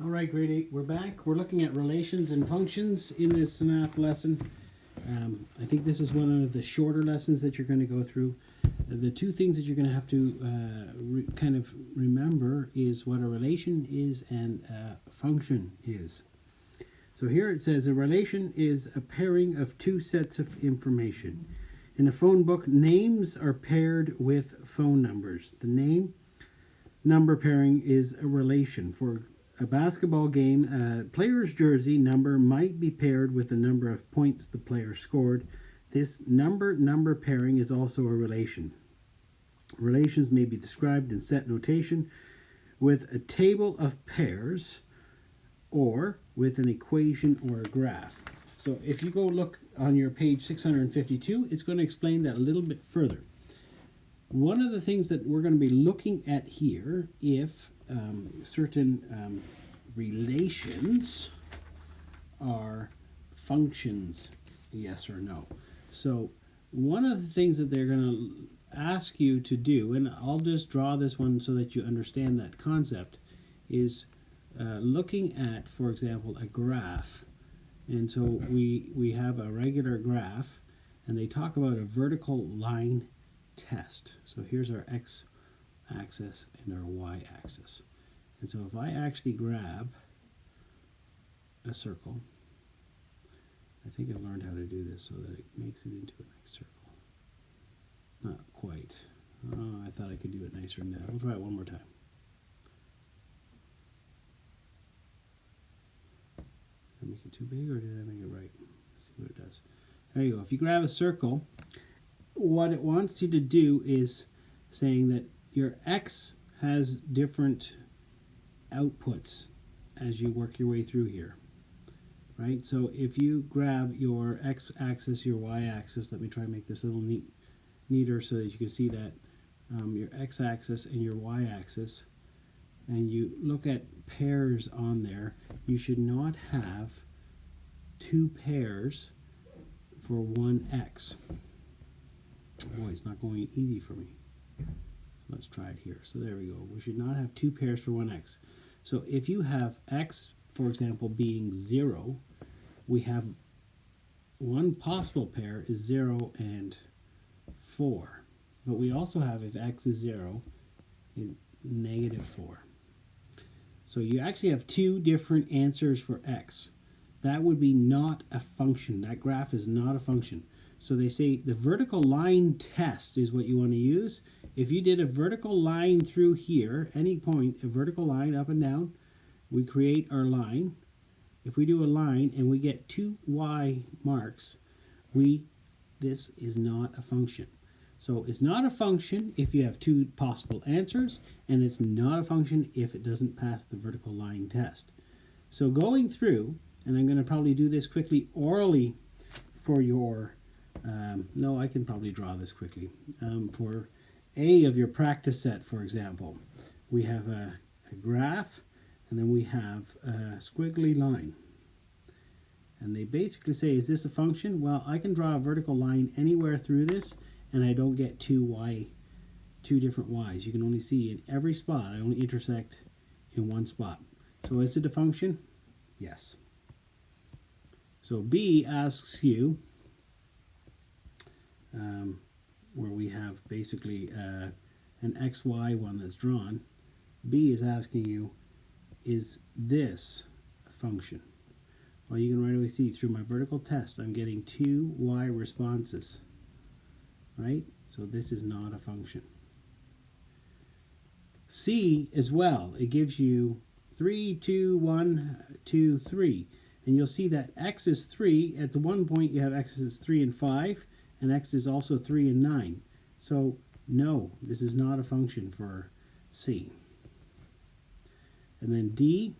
All right, grade 8, we're back. We're looking at relations and functions in this math lesson. I think this is one of the shorter lessons that you're going to go through. The two things that you're going to have to kind of remember is what a relation is and a function is. So here it says a relation is a pairing of two sets of information. In a phone book, names are paired with phone numbers. The name number pairing is a relation. For a basketball game, a player's jersey number might be paired with the number of points the player scored. This number pairing is also a relation. Relations may be described in set notation with a table of pairs or with an equation or a graph. So if you go look on your page 652, it's going to explain that a little bit further. One of the things that we're going to be looking at here, if certain relations are functions, yes or no. So one of the things that they're going to ask you to do, and I'll just draw this one so that you understand that concept, is looking at, for example, a graph. And so we have a regular graph, and they talk about a vertical line test. So here's our x-axis and our y-axis. And so if I actually grab a circle, I think I've learned how to do this so that it makes it into a nice circle. Not quite. Oh, I thought I could do it nicer than that. We'll try it one more time. Did I make it too big or did I make it right? Let's see what it does. There you go. If you grab a circle, what it wants you to do is saying that your x has different outputs as you work your way through here, right? So if you grab your x-axis, your y-axis, let me try and make this a little neater so that you can see that your x-axis and your y-axis, and you look at pairs on there, you should not have two pairs for one x. Boy, it's not going easy for me. So let's try it here. So there we go. We should not have two pairs for one x. So if you have x, for example, being 0, we have one possible pair is 0 and 4. But we also have, if x is 0, negative 4. So you actually have two different answers for x. That would be not a function. That graph is not a function. So they say the vertical line test is what you want to use. If you did a vertical line through here, any point, a vertical line up and down, we create our line. If we do a line and we get two y marks, this is not a function. So it's not a function if you have two possible answers, and it's not a function if it doesn't pass the vertical line test. So going through, and I'm going to probably do this quickly orally for your, no, I can probably draw this quickly. For A of your practice set, for example, we have a graph, and then we have a squiggly line. And they basically say, is this a function? Well, I can draw a vertical line anywhere through this, and I don't get two different y's. You can only see in every spot, I only intersect in one spot. So is it a function? Yes. So B asks you, where we have basically an XY one that's drawn, B is asking you, is this a function? Well, you can right away see through my vertical test, I'm getting two y responses, right? So this is not a function. C as well, it gives you 3, 2, 1, 2, 3. And you'll see that x is 3. At the one point, you have x is 3 and 5, and x is also 3 and 9. So, no, this is not a function for C. And then D,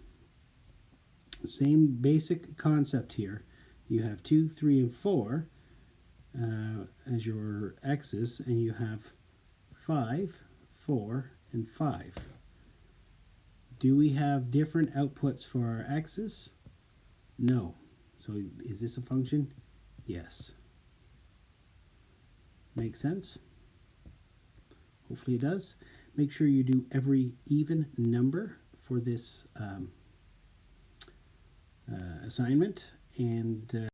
same basic concept here. You have 2, 3, and 4 as your x's, and you have 5, 4, and 5. Do we have different outputs for our x's? No. So is this a function? Yes. Make sense? Hopefully it does. Make sure you do every even number for this assignment, and